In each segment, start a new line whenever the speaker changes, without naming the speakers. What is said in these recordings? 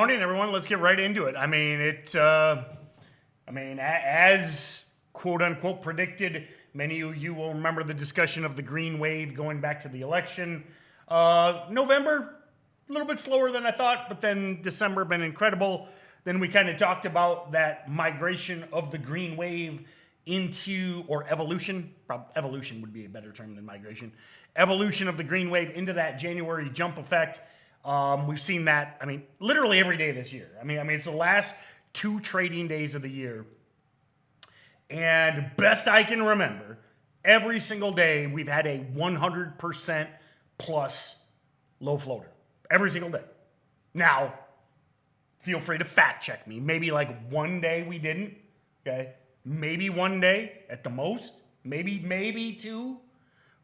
morning, everyone. Let's get right into it. As quote unquote predicted, many of you will remember the discussion of the green wave going back to the election. November, a little bit slower than I thought, but then December been incredible. Then we kind of talked about that migration of the green wave into, or evolution. Evolution would be a better term than migration. Evolution of the green wave into that January jump effect. We've seen that, literally every day this year. It's the last 2 trading days of the year. And best I can remember, every single day we've had a 100% plus low floater. Every single day. Now, feel free to fact check me. Maybe like one day we didn't, okay? Maybe one day at the most. Maybe 2.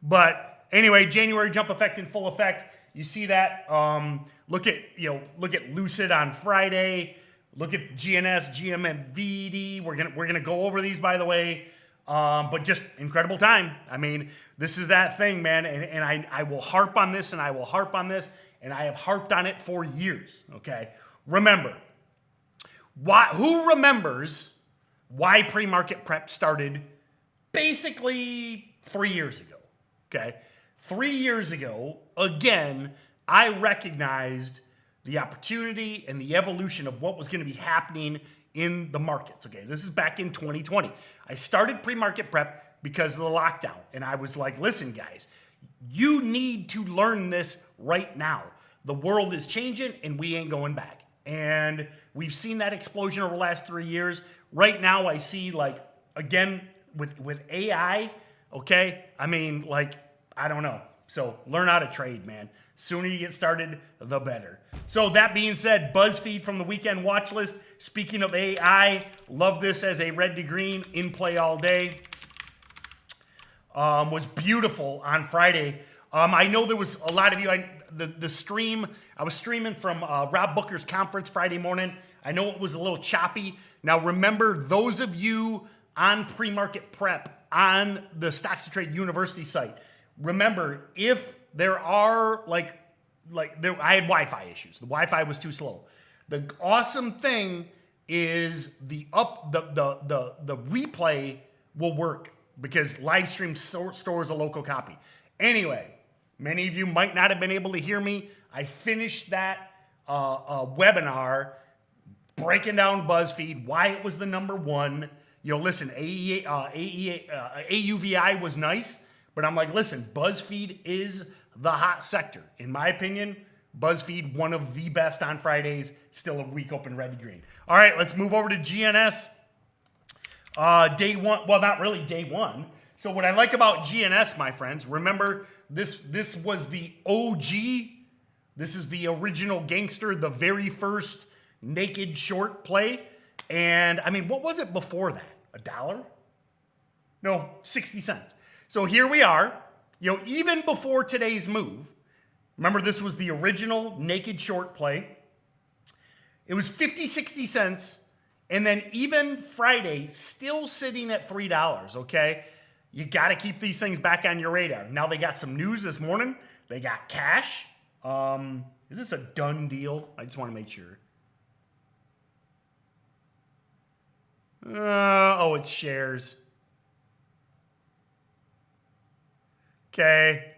But anyway, January jump effect in full effect. You see that. Look at Lucid on Friday. Look at GNS, GMVD. We're gonna go over these, by the way. But just incredible time. This is that thing, man. And I will harp on this, and I will harp on this, and I have harped on it for years. Okay. Remember, who remembers why pre-market prep started basically 3 years ago? Okay. 3 years ago, again, I recognized the opportunity and the evolution of what was going to be happening in the markets. Okay, this is back in 2020. I started pre-market prep because of the lockdown. And I was like, listen, guys, you need to learn this right now. The world is changing and we ain't going back. And we've seen that explosion over the last 3 years. Right now, I see, again, with AI, okay? I don't know. So learn how to trade, man. Sooner you get started, the better. So that being said, BuzzFeed from the weekend watch list. Speaking of AI, love this as a red to green, in play all day. Was beautiful on Friday. I know there was a lot of you, the stream, I was streaming from Rob Booker's conference Friday morning. I know it was a little choppy. Now remember, those of you on pre-market prep on the StocksToTrade University site, remember, if there are I had Wi-Fi issues. The Wi-Fi was too slow. The awesome thing is the replay will work because live stream stores a local copy. Anyway, many of you might not have been able to hear me. I finished that webinar breaking down BuzzFeed, why it was the number one. Listen, AUVI was nice. But I'm like, listen, BuzzFeed is the hot sector. In my opinion, BuzzFeed, one of the best on Fridays, still a week open red to green. All right, let's move over to GNS. Day one, well, not really day one. So what I like about GNS, my friends, remember, this was the OG. This is the original gangster, the very first naked short play. And, what was it before that? $1? No, 60 cents. So here we are, even before today's move. Remember, this was the original naked short play. It was 50, 60 cents. And then even Friday, still sitting at $3, okay? You got to keep these things back on your radar. Now they got some news this morning. They got cash. Is this a done deal? I just want to make sure. It's shares. Okay.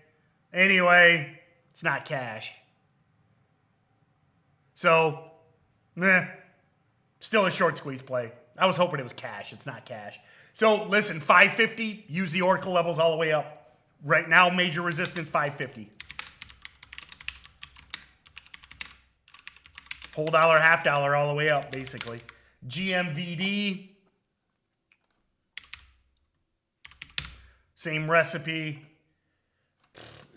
Anyway, it's not cash. So, still a short squeeze play. I was hoping it was cash. It's not cash. So, listen, 550, use the Oracle levels all the way up. Right now, major resistance, 550. Whole dollar, half dollar, all the way up, basically. GMVD. Same recipe.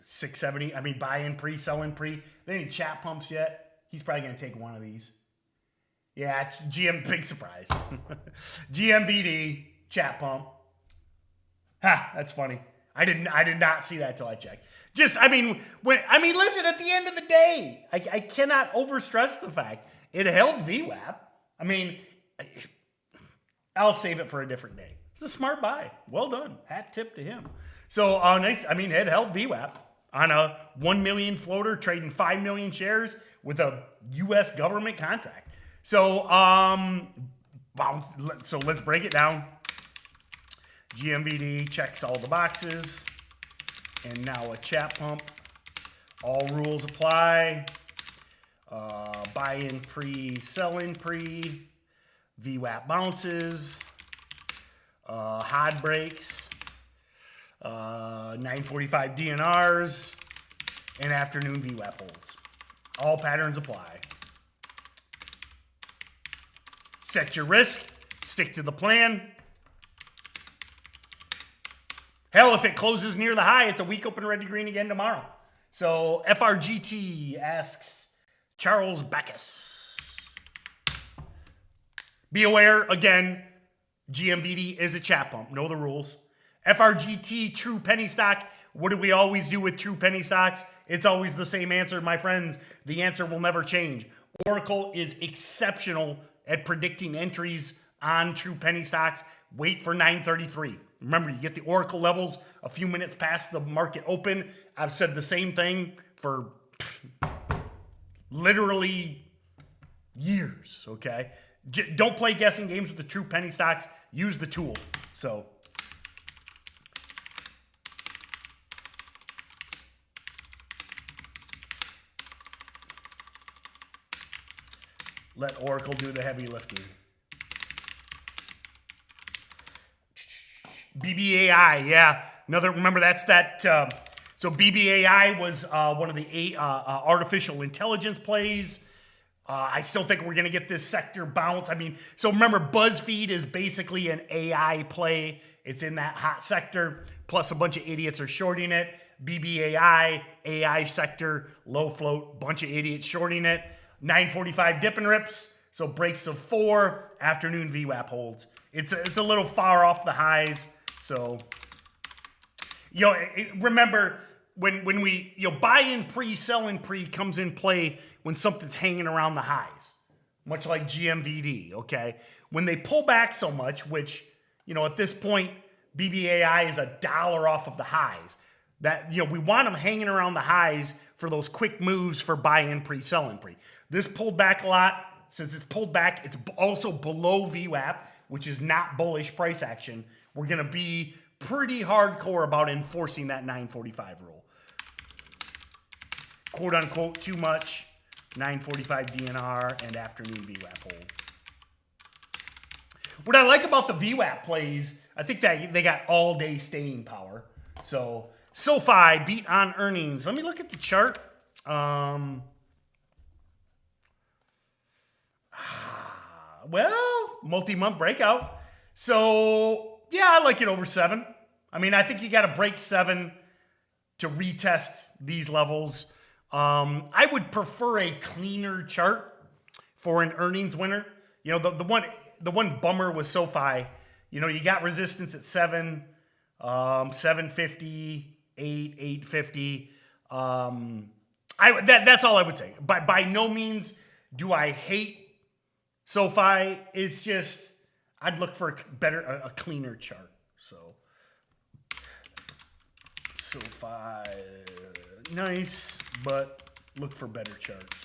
670. Buy in pre, sell in pre. They any chat pumps yet? He's probably going to take one of these. Yeah, big surprise. GMVD, chat pump. That's funny. I did not see that till I checked. Listen, at the end of the day, I cannot overstress the fact it held VWAP. I'll save it for a different day. It's a smart buy. Well done. Hat tip to him. So nice. It held VWAP. on a 1 million floater trading 5 million shares with a U.S. government contract. So, so let's break it down. GMVD checks all the boxes. And now a chat pump. All rules apply. Buy in pre, sell in pre. VWAP bounces. HOD breaks. 945 DNRs. And afternoon VWAP holds. All patterns apply. Set your risk. Stick to the plan. Hell, if it closes near the high, it's a weak open red to green again tomorrow. So FRGT asks Charles Backus. Be aware, again, GMVD is a chat pump. Know the rules. FRGT, true penny stock. What do we always do with true penny stocks? It's always the same answer, my friends. The answer will never change. Oracle is exceptional at predicting entries on true penny stocks. Wait for 933. Remember, you get the Oracle levels a few minutes past the market open. I've said the same thing for literally years, okay? Don't play guessing games with the true penny stocks. Use the tool. So let Oracle do the heavy lifting. BBAI, yeah. Remember that's that. So BBAI was one of the artificial intelligence plays. I still think we're going to get this sector bounce. I mean, so remember, BuzzFeed is basically an AI play. It's in that hot sector, plus a bunch of idiots are shorting it. BBAI, AI sector, low float, bunch of idiots shorting it. 945 dip and rips, so breaks of 4, afternoon VWAP holds. It's a little far off the highs. So, remember when we, buy in pre, sell in pre comes in play when something's hanging around the highs, much like GMVD, okay? When they pull back so much, which, at this point, BBAI is $1 off of the highs, that, we want them hanging around the highs for those quick moves for buy in pre, sell in pre. This pulled back a lot. Since it's pulled back, it's also below VWAP, which is not bullish price action. We're going to be pretty hardcore about enforcing that 945 rule. Quote unquote, too much. 945 DNR and afternoon VWAP hold. What I like about the VWAP plays, I think that they got all day staying power. So, SoFi beat on earnings. Let me look at the chart. Well, multi-month breakout. So, yeah, I like it over 7. I mean, I think you got to break 7 to retest these levels. I would prefer a cleaner chart for an earnings winner. The one bummer was SoFi. You got resistance at 7, 750, 850. That's all I would say. By no means do I hate SoFi. It's just I'd look for a cleaner chart. So SoFi, nice, but look for better charts.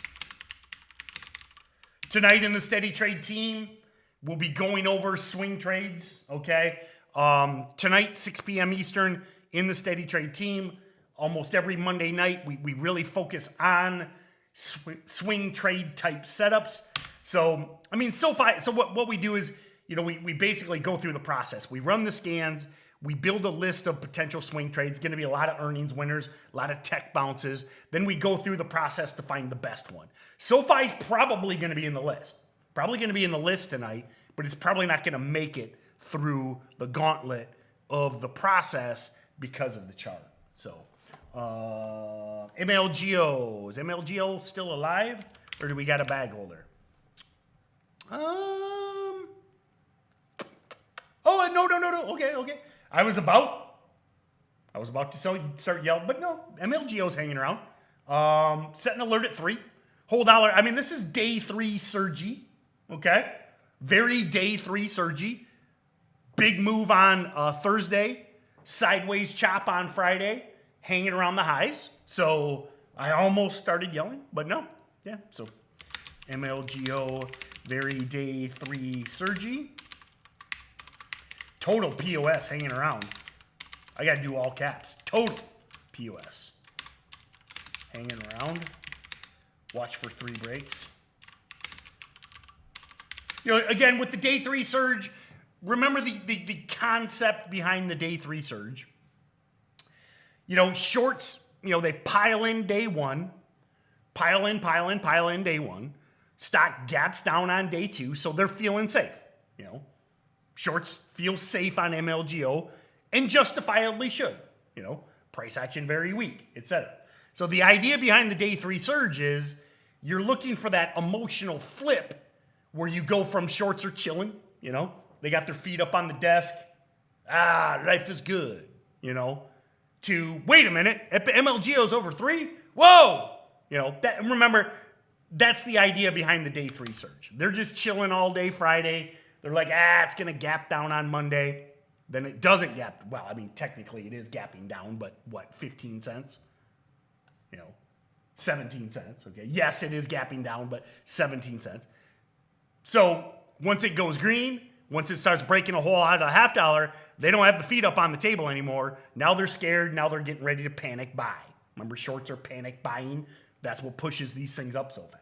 Tonight in the Steady Trade team, we'll be going over swing trades, okay? Tonight, 6 p.m. Eastern, in the Steady Trade team. Almost every Monday night, we really focus on swing trade type setups. So, I mean, SoFi, so what we do is, we basically go through the process. We run the scans. We build a list of potential swing trades. Going to be a lot of earnings winners, a lot of tech bounces. Then we go through the process to find the best one. SoFi's probably going to be in the list. Probably going to be in the list tonight, but it's probably not going to make it through the gauntlet of the process because of the chart. So, MLGO. Is MLGO still alive, or do we got a bag holder? Oh, no. Okay. I was about to start yelling, but no, MLGO's hanging around. Set an alert at 3. Hold dollar. I mean, this is day 3 surgy. Okay. Very day 3 surgy. Big move on Thursday. Sideways chop on Friday. hanging around the highs. So I almost started yelling, but no. Yeah, so MLGO, very day 3 surgy. Total POS hanging around. I got to do all caps. Total POS. Hanging around. Watch for 3 breaks. You know, again, with the day 3 surge, remember the concept behind the day 3 surge. You know, shorts, you know, they pile in day 1. Pile in day 1. Stock gaps down on day 2, so they're feeling safe. You know, shorts feel safe on MLGO and justifiably should. You know, price action very weak, etc. So the idea behind the day 3 surge is you're looking for that emotional flip where you go from shorts are chilling, you know, they got their feet up on the desk, life is good, you know, to wait a minute, MLGO's over 3, whoa, you know, that, remember, that's the idea behind the day 3 surge. They're just chilling all day Friday. They're like, it's going to gap down on Monday. Then it doesn't gap. Well, I mean, technically it is gapping down, but what, 15 cents? You know, 17 cents. Okay. Yes, it is gapping down, but 17 cents. So once it goes green, once it starts breaking a hole out of $0.50, they don't have the feet up on the table anymore. Now they're scared. Now they're getting ready to panic buy. Remember, shorts are panic buying. That's what pushes these things up so fast.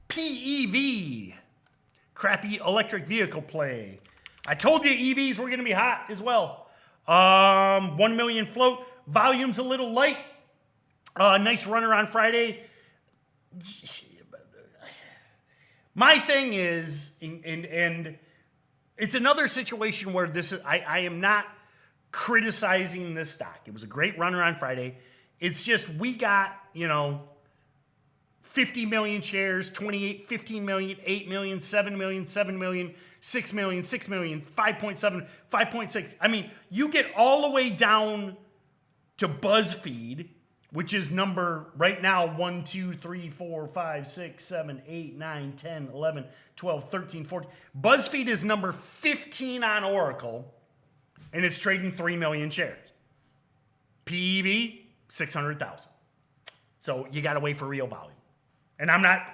PEV, crappy electric vehicle play. I told you EVs were going to be hot as well. 1 million float. Volume's a little light. Nice runner on Friday. My thing is, and it's another situation where this is, I am not criticizing this stock. It was a great runner on Friday. It's just we got, you know, 50 million shares, 28, 15 million, 8 million, 7 million, 7 million, 6 million, 6 million, 5.7, 5.6. I mean, you get all the way down to BuzzFeed, which is number right now 1, 2, 3, 4, 5, 6, 7, 8, 9, 10, 11, 12, 13, 14. BuzzFeed is number 15 on Oracle, and it's trading 3 million shares. PEV, 600,000. So you got to wait for real volume. And I'm not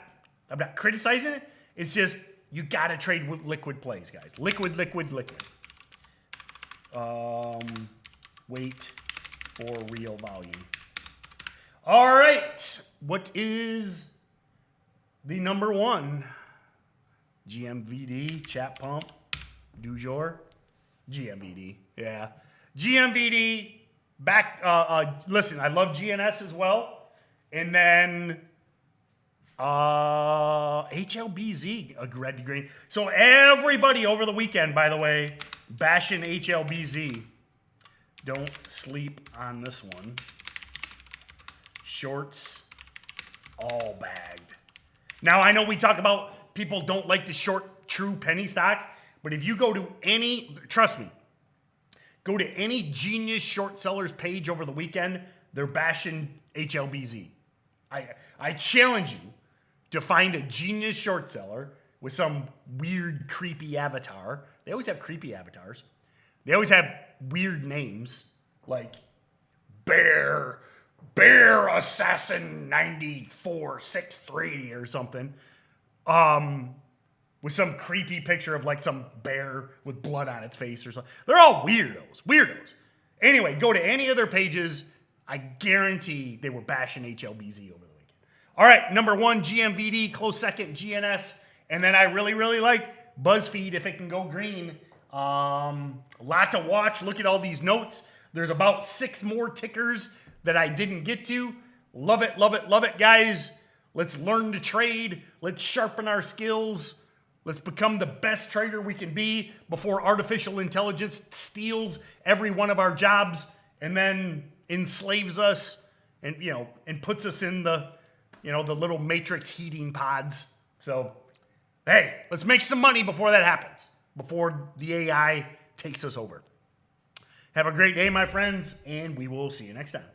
criticizing it. It's just you got to trade with liquid plays, guys. Liquid. Wait for real volume. All right. What is the number 1 GMVD chat pump du jour? GMVD. Yeah. GMVD back. Listen, I love GNS as well. And then HLBZ, a red to green. So everybody over the weekend, by the way, bashing HLBZ. Don't sleep on this one. Shorts, all bagged. Now, I know we talk about people don't like to short true penny stocks, but if you go to any, trust me, go to any Genius short sellers page over the weekend, they're bashing HLBZ. I challenge you to find a Genius short seller with some weird, creepy avatar. They always have creepy avatars. They always have weird names like Bear Assassin 9463 or something. With some creepy picture of like some bear with blood on its face or something. They're all weirdos. Anyway, go to any of their pages. I guarantee they were bashing HLBZ over the weekend. All right, number 1, GMVD, close second, GNS. And then I really like BuzzFeed if it can go green. Lot to watch. Look at all these notes. There's about 6 more tickers that I didn't get to. Love it, guys. Let's learn to trade. Let's sharpen our skills. Let's become the best trader we can be before artificial intelligence steals every one of our jobs and then enslaves us and, you know, and puts us in the, you know, the little matrix heating pods. So, hey, let's make some money before that happens, before the AI takes us over. Have a great day, my friends, and we will see you next time.